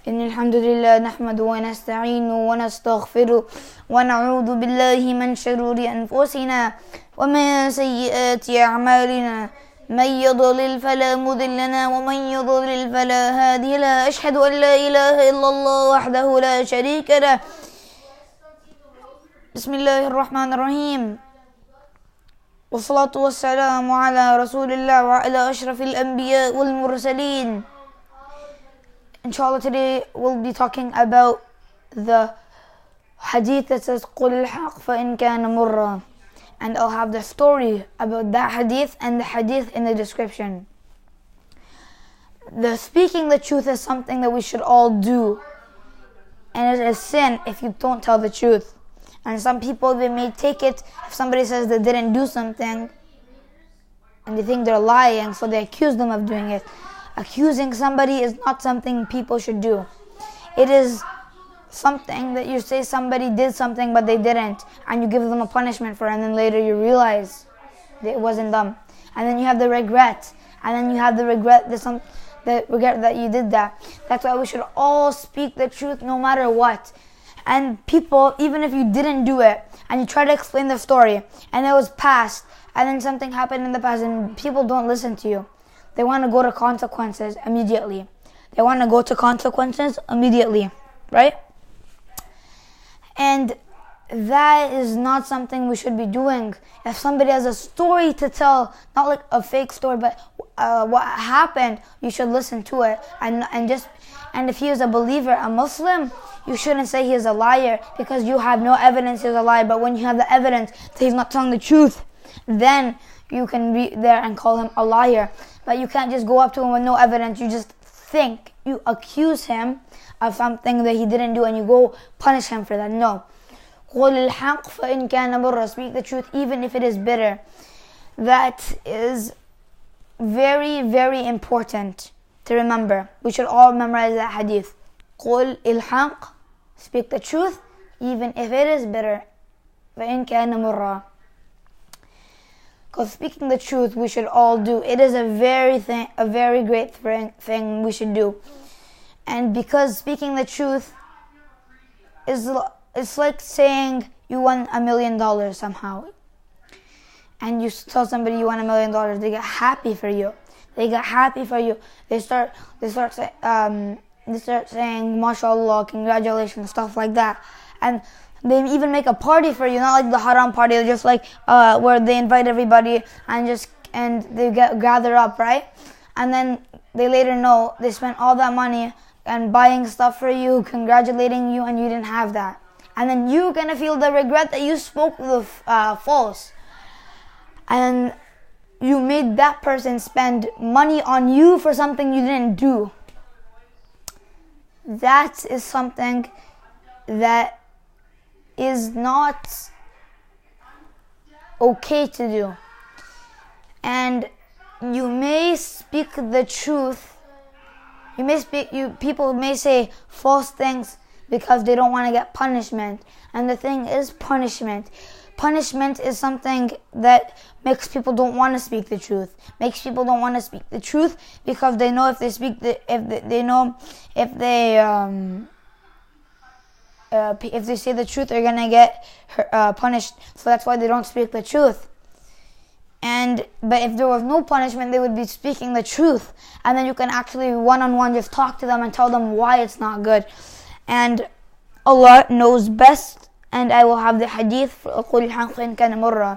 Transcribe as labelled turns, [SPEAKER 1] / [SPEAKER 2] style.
[SPEAKER 1] إن الحمد لله نحمده ونستعينه ونستغفره ونعوذ بالله من شرور أنفسنا ومن سيئات أعمالنا من يضلل فلا مضل له ومن يضلل فلا هادي له أشهد أن لا إله إلا الله وحده لا شريك له بسم الله الرحمن الرحيم والصلاة والسلام على رسول الله وعلى أشرف الأنبياء والمرسلين. Inshallah, today we'll be talking about the hadith that says قُلِ الْحَقْ فَإِنْ كَانَ مُرًّا, and I'll have the story about that hadith and the hadith in the description. The speaking the truth is something that we should all do, and it is sin if you don't tell the truth. And some people, they may take it, if somebody says they didn't do something and they think they're lying, so they accuse them of doing it. Accusing somebody is not something people should do. It is something that you say somebody did something but they didn't, and you give them a punishment for it, and then later you realize that it wasn't them. And then you have the regret. And then you have the regret that you did that. That's why we should all speak the truth no matter what. And people, even if you didn't do it, and you try to explain the story, and it was past, and then something happened in the past, and people don't listen to you. They want to go to consequences immediately. Right? And that is not something we should be doing. If somebody has a story to tell, not like a fake story, but what happened, you should listen to it. And if he is a believer, a Muslim, you shouldn't say he is a liar because you have no evidence he's a liar. But when you have the evidence that he's not telling the truth, then you can be there and call him a liar. But you can't just go up to him with no evidence. You just think, you accuse him of something that he didn't do, and you go punish him for that. No. قُلِ الْحَقْ فَإِنْ كَانَ مُرًّا. Speak the truth even if it is bitter. That is very, very important to remember. We should all memorize that hadith. قُلِ الْحَقْ. Speak the truth even if it is bitter. فَإِنْ كَانَ مُرًّا. Because speaking the truth we should all do. It is a very great thing we should do. And because speaking the truth it's like saying you won $1 million somehow. And you tell somebody you won $1 million, they get happy for you. They start saying, mashallah, congratulations, stuff like that. And they even make a party for you, not like the haram party, just like where they invite everybody and they gather up, right? And then they later know they spent all that money and buying stuff for you, congratulating you, and you didn't have that. And then you're gonna feel the regret that you spoke the false. And you made that person spend money on you for something you didn't do. That is something that is not okay to do. And you may speak the truth. People may say false things because they don't want to get punishment. And the thing is punishment. Punishment is something that makes people don't want to speak the truth. Because they know if they say the truth, they're gonna get punished. So that's why they don't speak the truth. But if there was no punishment, they would be speaking the truth, and then you can actually one-on-one just talk to them and tell them why it's not good. And Allah knows best. And I will have the hadith for قُلِ الْحَقْ فَإِنْ كَانَ مُرًّا.